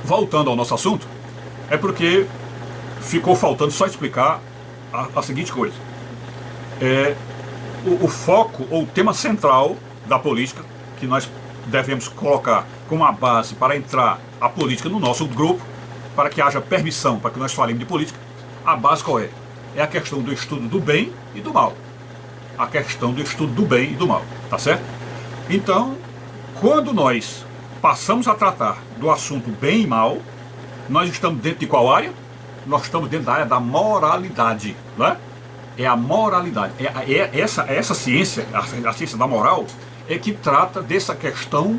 voltando ao nosso assunto, é porque ficou faltando só explicar a seguinte coisa. O foco ou o tema central da política que nós devemos colocar como a base para entrar a política no nosso grupo, para que haja permissão para que nós falemos de política, a base qual é? É a questão do estudo do bem e do mal. A questão do estudo do bem e do mal, tá certo? Então, quando nós passamos a tratar do assunto bem e mal, nós estamos dentro de qual área? Nós estamos dentro da área da moralidade, né? É a moralidade. Essa ciência, a ciência da moral, é que trata dessa questão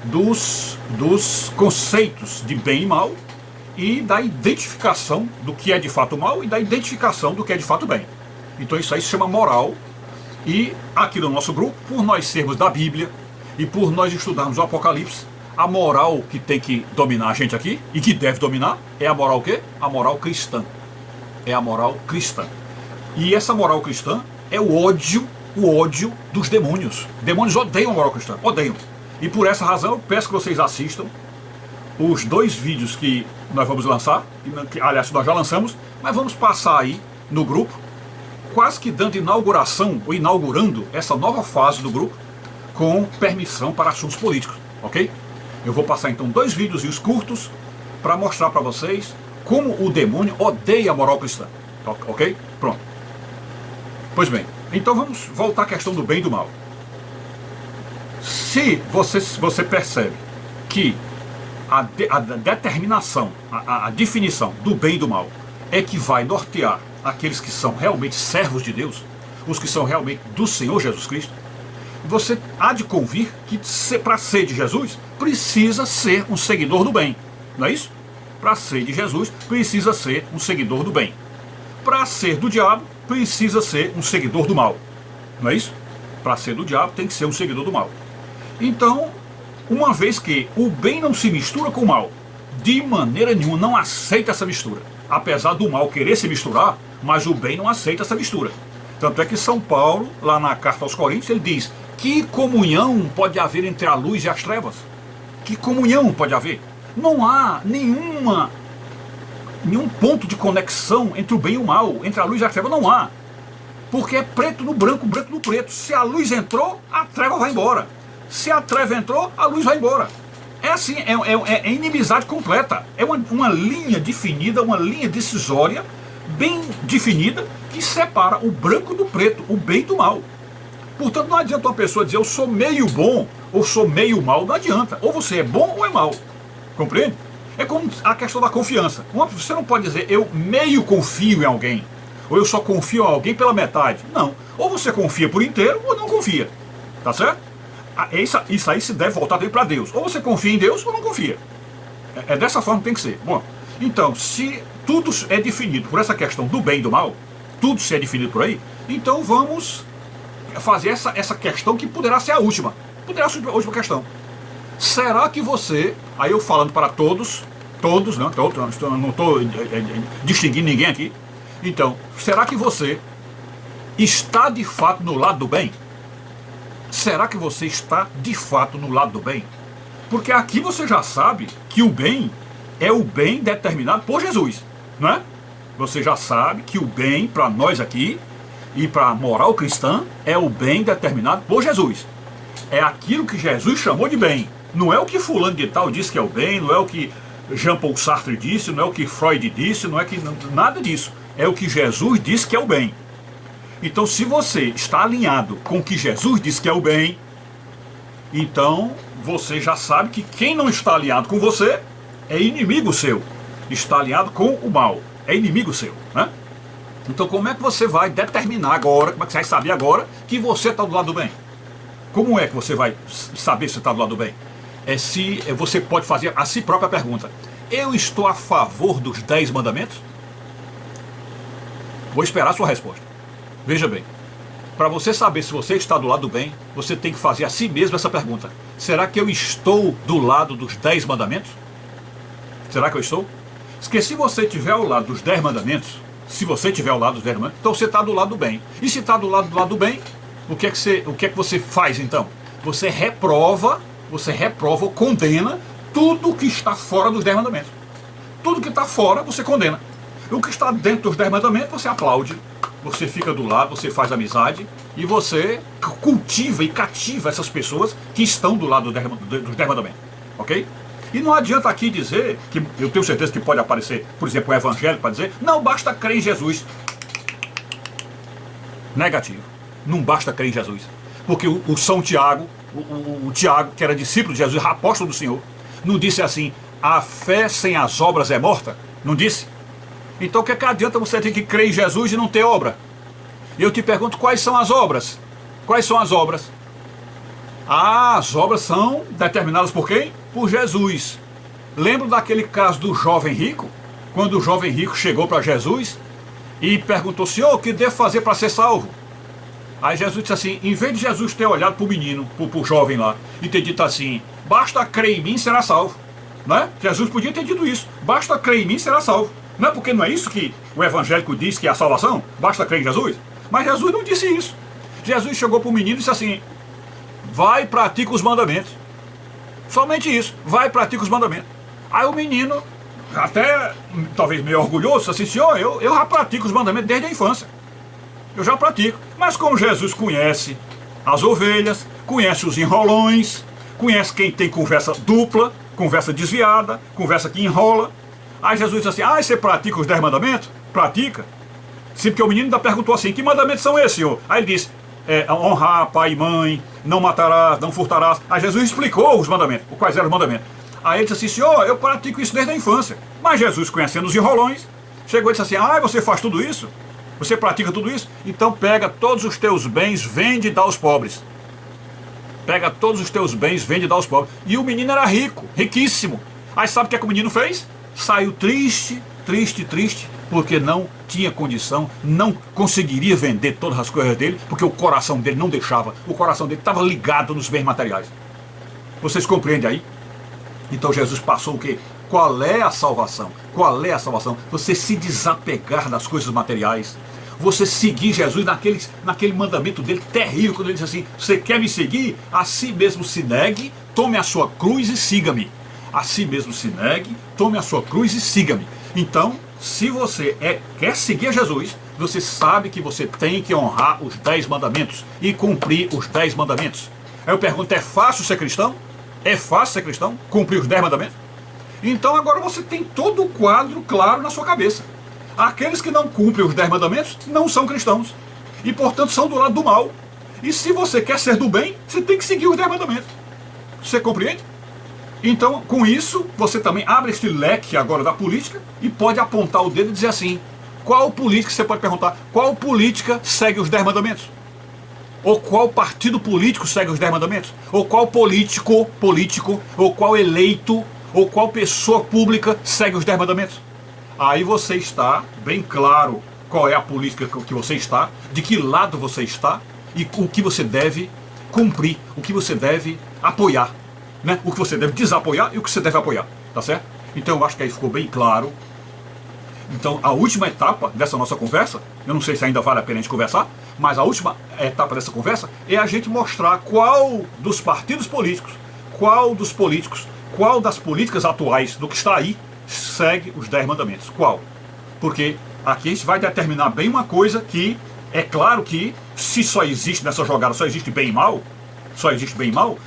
dos conceitos de bem e mal e da identificação do que é de fato mal e da identificação do que é de fato bem. Então isso aí se chama moral. E aqui no nosso grupo, por nós sermos da Bíblia e por nós estudarmos o Apocalipse, a moral que tem que dominar a gente aqui e que deve dominar é a moral o quê? A moral cristã. É a moral cristã. E essa moral cristã é o ódio dos demônios. Demônios odeiam a moral cristã, odeiam. E por essa razão eu peço que vocês assistam os 2 vídeos que nós vamos lançar, que, aliás, nós já lançamos, mas vamos passar aí no grupo, quase que dando inauguração, ou inaugurando essa nova fase do grupo, com permissão para assuntos políticos, ok? Eu vou passar então 2 vídeos curtos para mostrar para vocês como o demônio odeia a moral cristã, ok? Pronto. Pois bem, então vamos voltar à questão do bem e do mal. Se você percebe que a determinação, a definição do bem e do mal é que vai nortear aqueles que são realmente servos de Deus, os que são realmente do Senhor Jesus Cristo, você há de convir que para ser de Jesus precisa ser um seguidor do bem, não é isso? Para ser de Jesus precisa ser um seguidor do bem. Para ser do diabo precisa ser um seguidor do mal, não é isso? Para ser do diabo tem que ser um seguidor do mal. Então, uma vez que o bem não se mistura com o mal, de maneira nenhuma não aceita essa mistura. Apesar do mal querer se misturar, mas o bem não aceita essa mistura. Tanto é que São Paulo, lá na carta aos Coríntios, ele diz: que comunhão pode haver entre a luz e as trevas? Que comunhão pode haver? Não há nenhum ponto de conexão entre o bem e o mal, entre a luz e a treva, não há. Porque é preto no branco, branco no preto. Se a luz entrou, a treva vai embora. Se a treva entrou, a luz vai embora. É assim, é inimizade completa. É uma linha definida, uma linha decisória, bem definida, que separa o branco do preto, o bem do mal. Portanto, não adianta uma pessoa dizer eu sou meio bom ou sou meio mal, não adianta. Ou você é bom ou é mal. Compreende? É como a questão da confiança. Você não pode dizer eu meio confio em alguém, ou eu só confio em alguém pela metade. Não. Ou você confia por inteiro ou não confia. Tá certo? Isso aí se deve voltar também para Deus. Ou você confia em Deus ou não confia. É dessa forma que tem que ser. Bom, então, se tudo é definido por essa questão do bem e do mal, tudo se é definido por aí, então vamos fazer essa questão que poderá ser a última. Poderá ser a última questão. Será que você, aí eu falando para todos, não estou distinguindo ninguém aqui, então, será que você está de fato no lado do bem? Será que você está de fato no lado do bem? Porque aqui você já sabe que o bem é o bem determinado por Jesus, não é? Você já sabe que o bem para nós aqui e para a moral cristã é o bem determinado por Jesus. É aquilo que Jesus chamou de bem. Não é o que fulano de tal disse que é o bem, não é o que Jean-Paul Sartre disse, não é o que Freud disse, não é que nada disso. É o que Jesus disse que é o bem. Então, se você está alinhado com o que Jesus disse que é o bem, então você já sabe que quem não está alinhado com você é inimigo seu. Está alinhado com o mal, é inimigo seu, né? Então, como é que você vai determinar agora, como é que você vai saber agora que você está do lado do bem? Como é que você vai saber se está do lado do bem? Você pode fazer a si própria pergunta: eu estou a favor dos 10 mandamentos? Vou esperar a sua resposta. Veja bem, para você saber se você está do lado do bem, você tem que fazer a si mesmo essa pergunta: será que eu estou do lado dos 10 mandamentos? Será que eu estou? Porque se você estiver ao lado dos 10 mandamentos, então você está do lado do bem. E se está do lado do bem, o que é que você faz então? Você reprova ou condena tudo que está fora dos 10 mandamentos. Tudo que está fora, você condena. O que está dentro dos 10 mandamentos, você aplaude. Você fica do lado, você faz amizade e você cultiva e cativa essas pessoas que estão do lado dos 10 mandamentos. Ok? E não adianta aqui dizer, que eu tenho certeza que pode aparecer, por exemplo, o evangelho para dizer, não basta crer em Jesus. Negativo. Não basta crer em Jesus. Porque o São Tiago, o Tiago, que era discípulo de Jesus, apóstolo do Senhor, não disse assim, a fé sem as obras é morta? Não disse? Então o que adianta você ter que crer em Jesus e não ter obra? E eu te pergunto, quais são as obras? Quais são as obras? Ah, as obras são determinadas por quem? Por Jesus. Lembra daquele caso do jovem rico? Quando o jovem rico chegou para Jesus e perguntou, Senhor, o que devo fazer para ser salvo? Aí Jesus disse assim, em vez de Jesus ter olhado para o menino, para o jovem lá, e ter dito assim, basta crer em mim, será salvo. Não é? Jesus podia ter dito isso, basta crer em mim, será salvo. Não é porque não é isso que o evangélico diz que é a salvação? Basta crer em Jesus? Mas Jesus não disse isso. Jesus chegou para o menino e disse assim, vai e pratica os mandamentos. Somente isso, vai e pratica os mandamentos. Aí o menino, até talvez meio orgulhoso, disse assim, Senhor, eu já pratico os mandamentos desde a infância. Eu já pratico. Mas como Jesus conhece as ovelhas, conhece os enrolões, conhece quem tem conversa dupla, conversa desviada, conversa que enrola. Aí Jesus disse assim, você pratica os 10 mandamentos? Pratica. Sim, porque o menino ainda perguntou assim, que mandamentos são esses, Senhor? Aí ele disse, honrar pai e mãe, não matarás, não furtarás. Aí Jesus explicou os mandamentos, quais eram os mandamentos. Aí ele disse assim, Senhor, eu pratico isso desde a infância. Mas Jesus, conhecendo os enrolões, chegou e disse assim, você faz tudo isso? Você pratica tudo isso? Então pega todos os teus bens, vende e dá aos pobres. Pega todos os teus bens, vende e dá aos pobres. E o menino era rico, riquíssimo. Aí sabe o que o menino fez? Saiu triste, porque não tinha condição, não conseguiria vender todas as coisas dele, porque o coração dele não deixava, o coração dele estava ligado nos bens materiais. Vocês compreendem aí? Então Jesus passou o quê? Qual é a salvação? Qual é a salvação? Você se desapegar das coisas materiais. Você seguir Jesus naquele mandamento dele terrível, quando ele diz assim, você quer me seguir? A si mesmo se negue, tome a sua cruz e siga-me. A si mesmo se negue, tome a sua cruz e siga-me. Então, se você quer seguir a Jesus, você sabe que você tem que honrar os 10 mandamentos e cumprir os 10 mandamentos. Aí eu pergunto, é fácil ser cristão? É fácil ser cristão? Cumprir os 10 mandamentos? Então agora você tem todo o quadro claro na sua cabeça. Aqueles que não cumprem os 10 mandamentos não são cristãos. E portanto são do lado do mal. E se você quer ser do bem, você tem que seguir os 10 mandamentos. Você compreende? Então, com isso, você também abre este leque agora da política e pode apontar o dedo e dizer assim, qual política, você pode perguntar, qual política segue os 10 mandamentos? Ou qual partido político segue os 10 mandamentos? Ou qual político, ou qual eleito, ou qual pessoa pública segue os 10 mandamentos? Aí você está bem claro qual é a política que você está, de que lado você está e o que você deve cumprir, o que você deve apoiar, né? O que você deve desapoiar e o que você deve apoiar, tá certo? Então eu acho que aí ficou bem claro. Então a última etapa dessa nossa conversa, eu não sei se ainda vale a pena a gente conversar, mas a última etapa dessa conversa é a gente mostrar qual dos partidos políticos, qual dos políticos, qual das políticas atuais do que está aí segue os 10 mandamentos. Qual? Porque aqui a gente vai determinar bem uma coisa que é claro que se só existe nessa jogada, só existe bem e mal,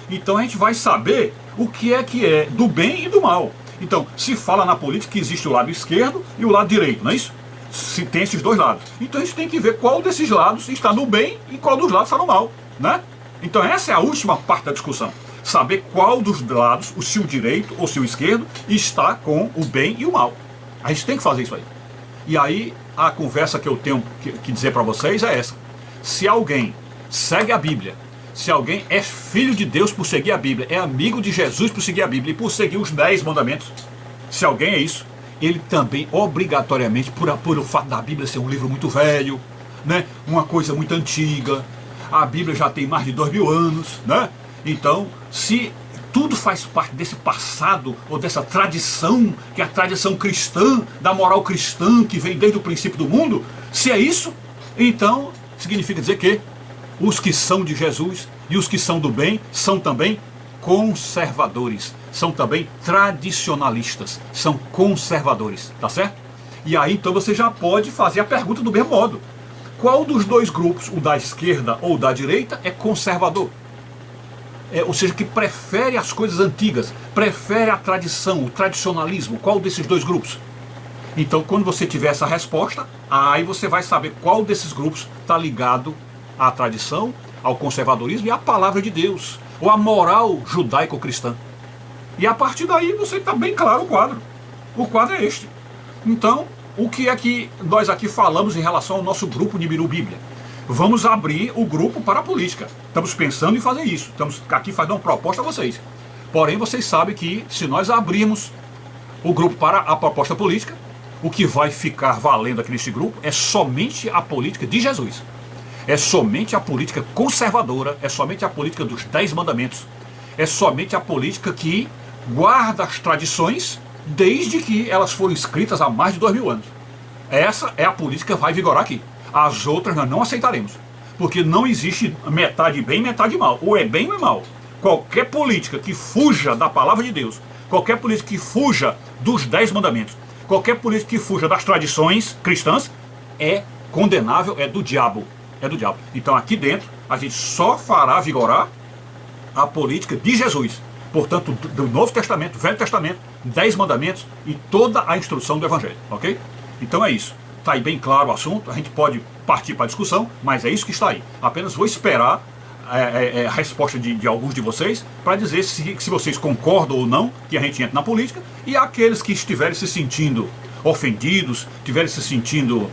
então a gente vai saber o que é do bem e do mal. Então, se fala na política que existe o lado esquerdo e o lado direito, não é isso? Se tem esses dois lados. Então a gente tem que ver qual desses lados está no bem e qual dos lados está no mal, né? Então essa é a última parte da discussão. Saber qual dos lados, se o direito ou se o esquerdo, está com o bem e o mal. A gente tem que fazer isso aí. E aí a conversa que eu tenho que dizer para vocês é essa. Se alguém segue a Bíblia, se alguém é filho de Deus por seguir a Bíblia, é amigo de Jesus por seguir a Bíblia e por seguir os 10 mandamentos, se alguém é isso, ele também obrigatoriamente, por o fato da Bíblia ser um livro muito velho, né, uma coisa muito antiga, a Bíblia já tem mais de 2000 anos, né? Então, se tudo faz parte desse passado ou dessa tradição, que é a tradição cristã, da moral cristã que vem desde o princípio do mundo, se é isso, então significa dizer que os que são de Jesus e os que são do bem são também conservadores, são também tradicionalistas, são conservadores, tá certo? E aí então você já pode fazer a pergunta do mesmo modo. Qual dos dois grupos, o da esquerda ou da direita, é conservador? Ou seja, que prefere as coisas antigas, prefere a tradição, o tradicionalismo. Qual desses dois grupos? Então, quando você tiver essa resposta, aí você vai saber qual desses grupos está ligado à tradição, ao conservadorismo e à palavra de Deus, ou à moral judaico-cristã. E a partir daí você está bem claro o quadro. O quadro é este. Então, o que é que nós aqui falamos em relação ao nosso grupo Nibiru Bíblia? Vamos abrir o grupo para a política. Estamos pensando em fazer isso. Estamos aqui fazendo uma proposta a vocês. Porém, vocês sabem que se nós abrirmos o grupo para a proposta política, o que vai ficar valendo aqui neste grupo é somente a política de Jesus. É somente a política conservadora, é somente a política dos 10 mandamentos, é somente a política que guarda as tradições desde que elas foram escritas há mais de 2000 anos. Essa é a política que vai vigorar aqui. As outras nós não aceitaremos, porque não existe metade bem, metade mal. Ou é bem ou é mal. Qualquer política que fuja da palavra de Deus, qualquer política que fuja dos 10 mandamentos, qualquer política que fuja das tradições cristãs, é condenável, é do diabo. É do diabo. Então aqui dentro, a gente só fará vigorar a política de Jesus. Portanto, do Novo Testamento, Velho Testamento, 10 mandamentos e toda a instrução do Evangelho. Ok? Então é isso. Está aí bem claro o assunto, a gente pode partir para a discussão, mas é isso que está aí. Apenas vou esperar a resposta de alguns de vocês para dizer se vocês concordam ou não que a gente entre na política, e aqueles que estiverem se sentindo ofendidos, estiverem se sentindo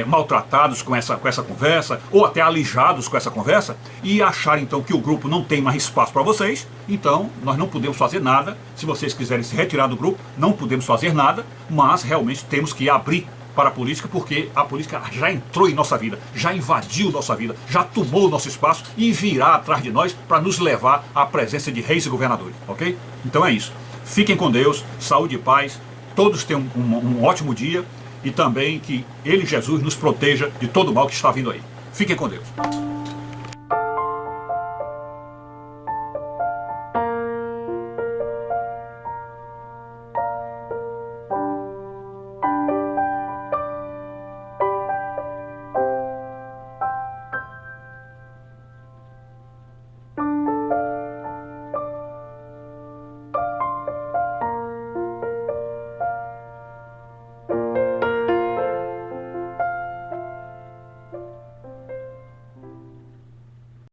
maltratados com essa conversa, ou até alijados com essa conversa, e acharem então que o grupo não tem mais espaço para vocês, então nós não podemos fazer nada. Se vocês quiserem se retirar do grupo, não podemos fazer nada, mas realmente temos que abrir para a política, porque a política já entrou em nossa vida, já invadiu nossa vida, já tomou o nosso espaço e virá atrás de nós para nos levar à presença de reis e governadores, ok? Então é isso. Fiquem com Deus, saúde e paz, todos tenham um ótimo dia, e também que Ele, Jesus, nos proteja de todo o mal que está vindo aí. Fiquem com Deus.